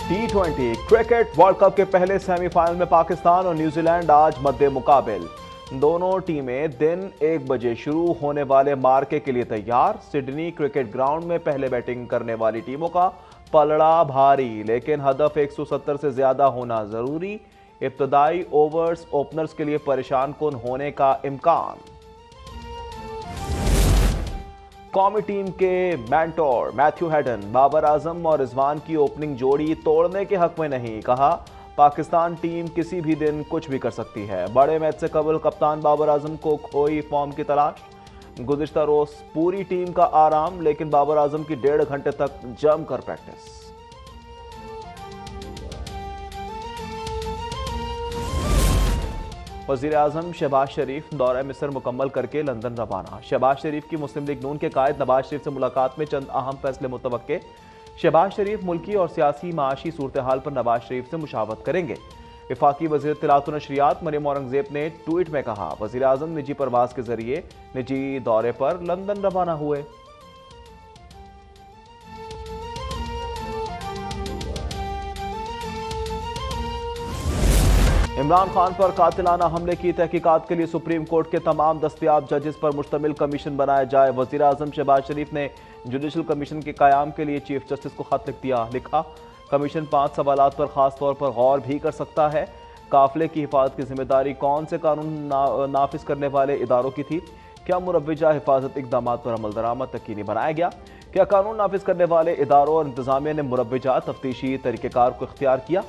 T20 cricket world cup के पहले semifinal में पाकिस्तान और न्यूजीलैंड आज मद्दे मुकाबिल। दोनों टीमें दिन 1 बजे शुरू होने वाले मार्के के लिए तैयार। सिडनी क्रिकेट ग्राउंड में पहले बैटिंग करने वाली टीमों का पलड़ा भारी, लेकिन हदफ 170 से ज्यादा होना जरूरी। इब्तदाई ओवर्स ओपनर्स के लिए परेशान कुन होने का इम्कान। कौमी टीम के mentor Matthew Hayden Babar Azam और रिजवान की ओपनिंग जोड़ी तोड़ने के हक में नहीं। कहा, पाकिस्तान टीम किसी भी दिन कुछ भी कर सकती है। बड़े मैच से कबल कप्तान बाबर आजम को खोई फॉर्म की तलाश। गुज़िश्ता रोज पूरी टीम का आराम, लेकिन बाबर आजम की 1.5 घंटे तक जमकर प्रैक्टिस। वज़ीर आज़म शहबाज शरीफ दौरा मिस्र मुकम्मल करके लंदन रवाना। शहबाज शरीफ की मुस्लिम लीग नून के कायद नवाज शरीफ से मुलाकात में चंद अहम फैसले मुतवक्के। शहबाज शरीफ मुल्की और सियासी माशी सूरत हाल पर नवाज शरीफ से मुशावरत करेंगे। वफाकी वज़ीर इत्तलात व नशरियात मरियम औरंगज़ेब ने ट्वीट में कहा, वज़ीर आज़म निजी परवाज के जरिए निजी दौरे पर लंदन रवाना हुए। इमरान खान पर कातिलाना हमले की तहकीकात के लिए सुप्रीम कोर्ट के तमाम दस्तयाब जजेस पर मुश्तमिल कमीशन बनाया जाए। वज़ीर आज़म शहबाज शरीफ ने जुडिशल कमीशन के क़याम के लिए चीफ जस्टिस को खत लिख दिया। लिखा, कमीशन 5 सवालात पर खास तौर पर गौर भी कर सकता है। काफिले की हिफाजत की जिम्मेदारी कौन से कानून नाफिज करने वाले इदारों की थी? क्या मुरव्वजा हिफाजत इकदाम पर अमल दरामद तकीनी बनाया गया? क्या कानून नाफिज करने वाले इदारों और इंतजामिया ने मुरव्वजा तफ्तीशी तरीक़ेकार को इख्तियार किया?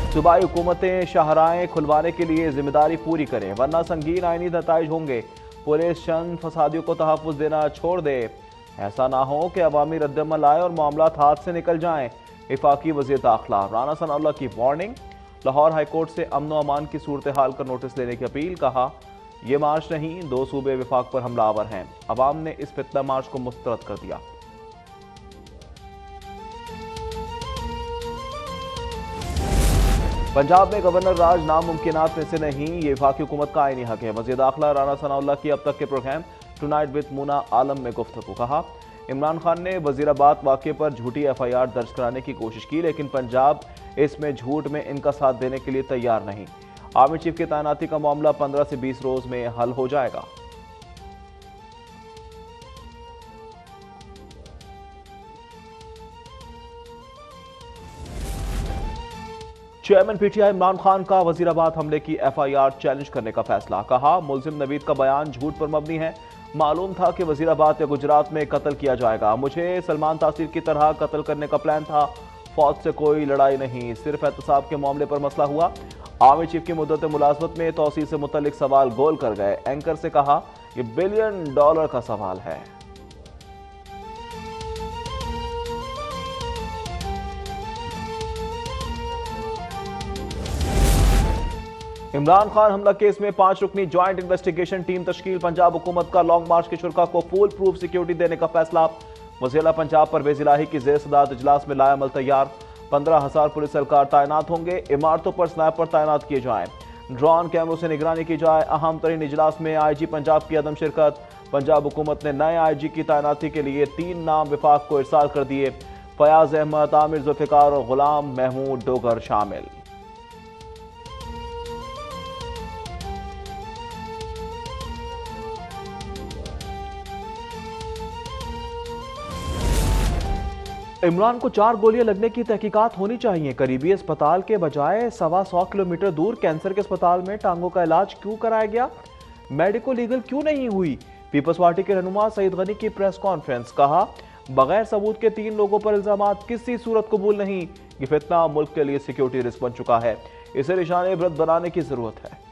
सूबाई हुकूमतें शाहराहें खुलवाने के लिए जिम्मेदारी पूरी करें, वरना संगीन आईनी नताइज होंगे। पुलिस चंद फसादियों को तहफ़्फ़ुज़ देना छोड़ दे। ऐसा ना हो कि अवामी रद्दमल आए और मामलात हाथ से निकल जाएं। वफाकी वज़ीर दाखिला राना सनाउल्लाह की वार्निंग। लाहौर हाईकोर्ट से अमन व अमान की सूरत हाल का नोटिस लेने की अपील। कहा, यह मार्च नहीं, 2 सूबे वफाक पर हमलावर हैं। अवाम ने इस फितना मार्च को मुस्तरद कर दिया। पंजाब में गवर्नर राज नामुमकिनात में से नहीं, ये वफाकी हुकूमत का आईनी हक है। वज़ीर दाखिला राना सनाउल्लाह की अब तक के प्रोग्राम टुनाइट विद मुना आलम में गुफ्तगू। कहा, इमरान खान ने वज़ीराबाद वाक़े पर झूठी FIR दर्ज कराने की कोशिश की, लेकिन पंजाब इसमें झूठ में इनका साथ देने के लिए तैयार नहीं। आर्मी चीफ की तैनाती का मामला 15 से 20 रोज में हल हो जाएगा। चेयरमैन PTI इमरान खान का वज़ीराबाद हमले की FIR चैलेंज करने का फैसला। कहा, मुल्जिम नवीद का बयान झूठ पर मबनी है। मालूम था कि वज़ीराबाद या गुजरात में कत्ल किया जाएगा। मुझे सलमान तासीर की तरह कत्ल करने का प्लान था। फौज से कोई लड़ाई नहीं, सिर्फ एहतसाब के मामले पर मसला हुआ। आर्मी चीफ की मुद्दत मुलाजमत में तौसील से मुतल्लिक सवाल गोल कर गए। एंकर से कहा, यह $1 बिलियन का सवाल है। इमरान खान हमला केस में 5 रुकनी ज्वाइंट इन्वेस्टिगेशन टीम तश्कील। पंजाब हुकूमत का लॉन्ग मार्च के शुरका को फुल प्रूफ सिक्योरिटी देने का फैसला। वज़ीर पंजाब परवेज इलाही की ज़ेर सदारत इजलास में लाया अमल तैयार। 15,000 पुलिस एहलकार तैनात होंगे। इमारतों पर स्नाइपर तैनात किए जाएं। ड्रोन कैमरों से निगरानी की जाए। अहम तरीन इजलास में IG पंजाब की अदम शिरकत। पंजाब हुकूमत ने नए IG की तैनाती के लिए 3 नाम विफाक को इरसाल कर दिए। फयाज अहमद, आमिर जुल्फ़िकार और गुलाम महमूद डोगर शामिल। इमरान को 4 गोलियां लगने की तहकीकात होनी चाहिए। करीबी अस्पताल के बजाय 125 किलोमीटर दूर कैंसर के अस्पताल में टांगों का इलाज क्यों कराया गया? मेडिको लीगल क्यों नहीं हुई? पीपल्स पार्टी के रहनुमा सईद गनी की प्रेस कॉन्फ्रेंस। कहा, बगैर सबूत के 3 लोगों पर इल्जामात किसी सूरत कबूल नहीं। ये फितना मुल्क के लिए सिक्योरिटी रिस्क बन चुका है। इसे निशान इबरत बनाने की जरूरत है।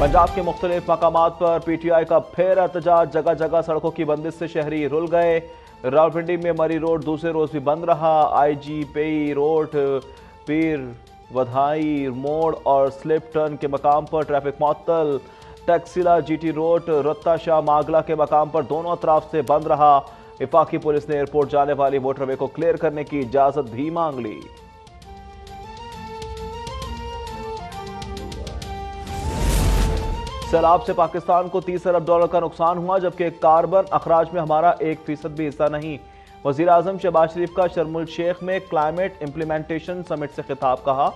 पंजाब के मुख्तलिफ मकामात पर PTI का फिर एहतजाज। जगह जगह सड़कों की बंदिश से शहरी रुल गए। रावलपिंडी में मरी रोड दूसरे रोज भी बंद रहा। IG पेई रोड, पीर वधाई मोड़ और स्लिप टर्न के मकाम पर ट्रैफिक मुअत्तल। टैक्सिला GT रोड रत्ता शाह मागला के मकाम पर दोनों अतराफ से बंद रहा। वफाकी पुलिस ने एयरपोर्ट जाने वाली मोटरवे को क्लियर करने की इजाजत भी मांग ली। सैलाब से पाकिस्तान को 30 अरब डॉलर का नुकसान हुआ, जबकि कार्बन अखराज में हमारा 1% भी हिस्सा नहीं। वजीर आजम शहबाज शरीफ का शर्मुल शेख में क्लाइमेट इम्प्लीमेंटेशन समिट से खिताब। कहा,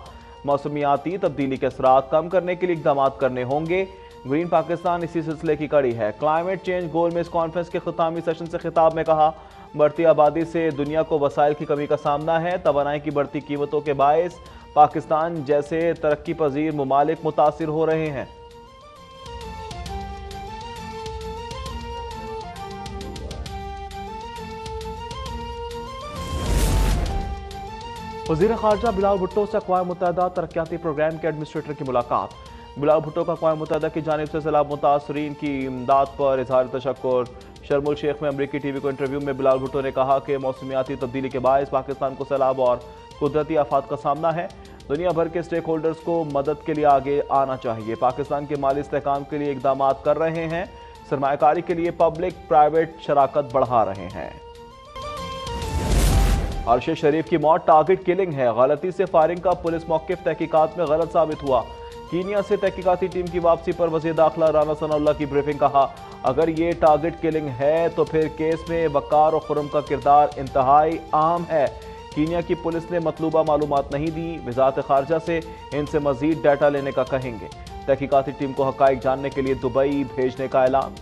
मौसमियाती तब्दीली के असरात कम करने के लिए इकदाम करने होंगे। ग्रीन पाकिस्तान इसी सिलसिले की कड़ी है। क्लाइमेट चेंज गोल में इस कॉन्फ्रेंस के खितामी सेशन से खिताब में कहा, बढ़ती आबादी से दुनिया को वसाइल की कमी का सामना है। तवानाई की बढ़ती कीमतों के बायस पाकिस्तान जैसे तरक्की पजीर ममालिक मुतासिर हो रहे हैं। वज़ीर ख़ारजा बिलावल भुट्टो से अक़वाम मुत्तहिदा तरक्याती प्रोग्राम के एडमिनिस्ट्रेटर की मुलाकात। बिलावल भुट्टो का अक़वाम मुत्तहिदा की जानिब से सैलाब मुतासरीन की इमदाद पर इज़हार तशक्कुर। शर्मुल शेख में अमरीकी टीवी को इंटरव्यू में बिलावल भुट्टो ने कहा कि मौसमियाती तब्दीली के बायस पाकिस्तान को सैलाब और कुदरती आफात का सामना है। दुनिया भर के स्टेक होल्डर्स को मदद के लिए आगे आना चाहिए। पाकिस्तान के माली इस्तेहकाम के लिए इकदाम कर रहे हैं। सरमायाकारी के लिए पब्लिक प्राइवेट शराकत बढ़ा रहे हैं। अरशद शरीफ की मौत टारगेट किलिंग है। गलती से फायरिंग का पुलिस मौक़िफ़ तहकीकात में गलत साबित हुआ। कीनिया से तहकीकाती टीम की वापसी पर वज़ीर दाखिला राना सनाउल्लाह की ब्रीफिंग। कहा, अगर ये टारगेट किलिंग है तो फिर केस में वकार और खुरम का किरदार इंतहाई अहम है। कीनिया की पुलिस ने मतलूबा मालूमात नहीं दी। वज़ारत ख़ारजा से इनसे मज़ीद डाटा लेने का कहेंगे। तहकीकाती टीम को हक़ाइक़ जानने के लिए दुबई भेजने का ऐलान।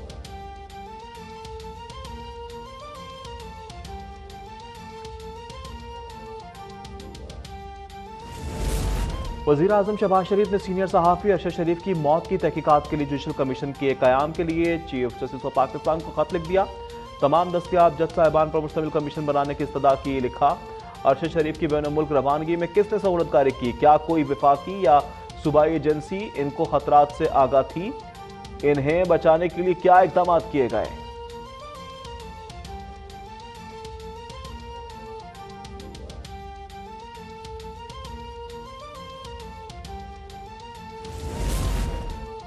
वज़ीर आज़म शहबाज शरीफ ने सीनियर सहाफ़ी अरशद शरीफ की मौत की तहकीकात के लिए जुडिशल कमीशन के क़याम के लिए चीफ जस्टिस ऑफ पाकिस्तान को खत लिख दिया। तमाम दस्तयाब जज साहिबान पर मुश्तमिल कमीशन बनाने की इस्तदा की। लिखा, अरशद शरीफ की बैन मुल्क रवानगी में किसने सहूलतकारी की? क्या कोई विफाकी या सूबाई एजेंसी इनको खतरात से आगाह थी? इन्हें बचाने के लिए क्या इकदाम किए गए?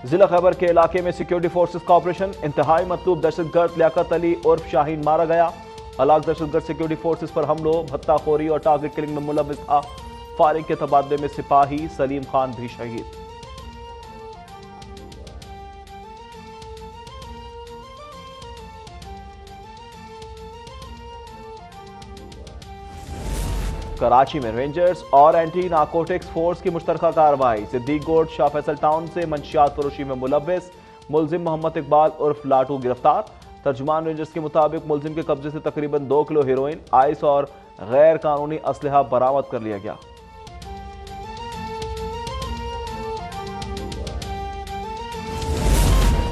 जिला खैबर के इलाके में सिक्योरिटी फोर्सेस का ऑपरेशन। इंतहाई मतलूब दहशतगर्द लियाकत अली उर्फ शाहीन मारा गया। हलाक दहशतगर्द सिक्योरिटी फोर्सेस पर हमलों, भत्ताखोरी और टारगेट किलिंग में मुलव्विस था। फायरिंग के तबादले में सिपाही सलीम खान भी शहीद। कराची में रेंजर्स और एंटी नारकोटिक्स फोर्स की मुश्तरका कार्रवाई। सिद्दीक गोट शाह फैसल टाउन से मंशियात फरोशी में मुलव्विस मुलजिम मोहम्मद इकबाल उर्फ लाटू गिरफ्तार। तर्जुमान रेंजर्स के मुताबिक मुलजिम के कब्जे से तकरीबन 2 किलो हेरोइन, आइस और गैर कानूनी असलहा बरामद कर लिया गया।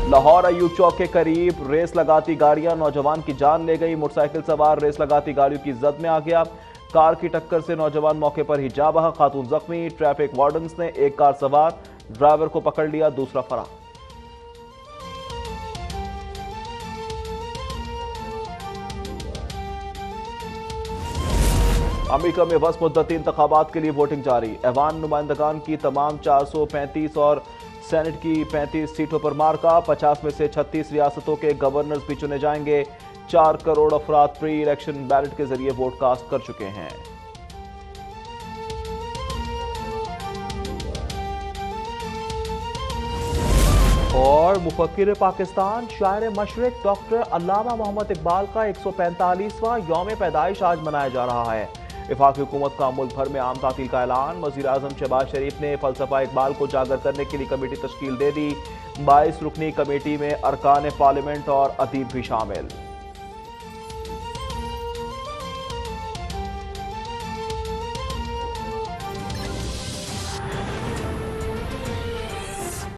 लाहौर अयूब चौक के करीब रेस लगाती गाड़ियां, नौजवान की जान ले गई। मोटरसाइकिल सवार रेस लगाती गाड़ियों की जद में आ गया। कार की टक्कर से नौजवान मौके पर ही जा बहा, खातून जख्मी। ट्रैफिक वार्डन्स ने एक कार सवार ड्राइवर को पकड़ लिया, दूसरा फरार। अमेरिका में वस मुद्दती इंतखाबात के लिए वोटिंग जारी। ऐवान नुमाइंदगान की तमाम 435 और सेनेट की 35 सीटों पर मार्का। 50 में से 36 रियासतों के गवर्नर्स भी चुने जाएंगे। 4 करोड़ अफराद प्री इलेक्शन बैलेट के जरिए वोट कास्ट कर चुके हैं। और मुफक्किर पाकिस्तान, शायर मशरिक डॉक्टर अल्लामा मोहम्मद इकबाल का 145वां यौम पैदाइश आज मनाया जा रहा है। वफाकी हुकूमत का मुल्क भर में आम तातील का ऐलान। वज़ीर आज़म शहबाज शरीफ ने फलसफा इकबाल को उजागर करने के लिए कमेटी तश्कील दे दी। 22 रुकनी कमेटी में अरकान पार्लियामेंट और अदीब भी शामिल।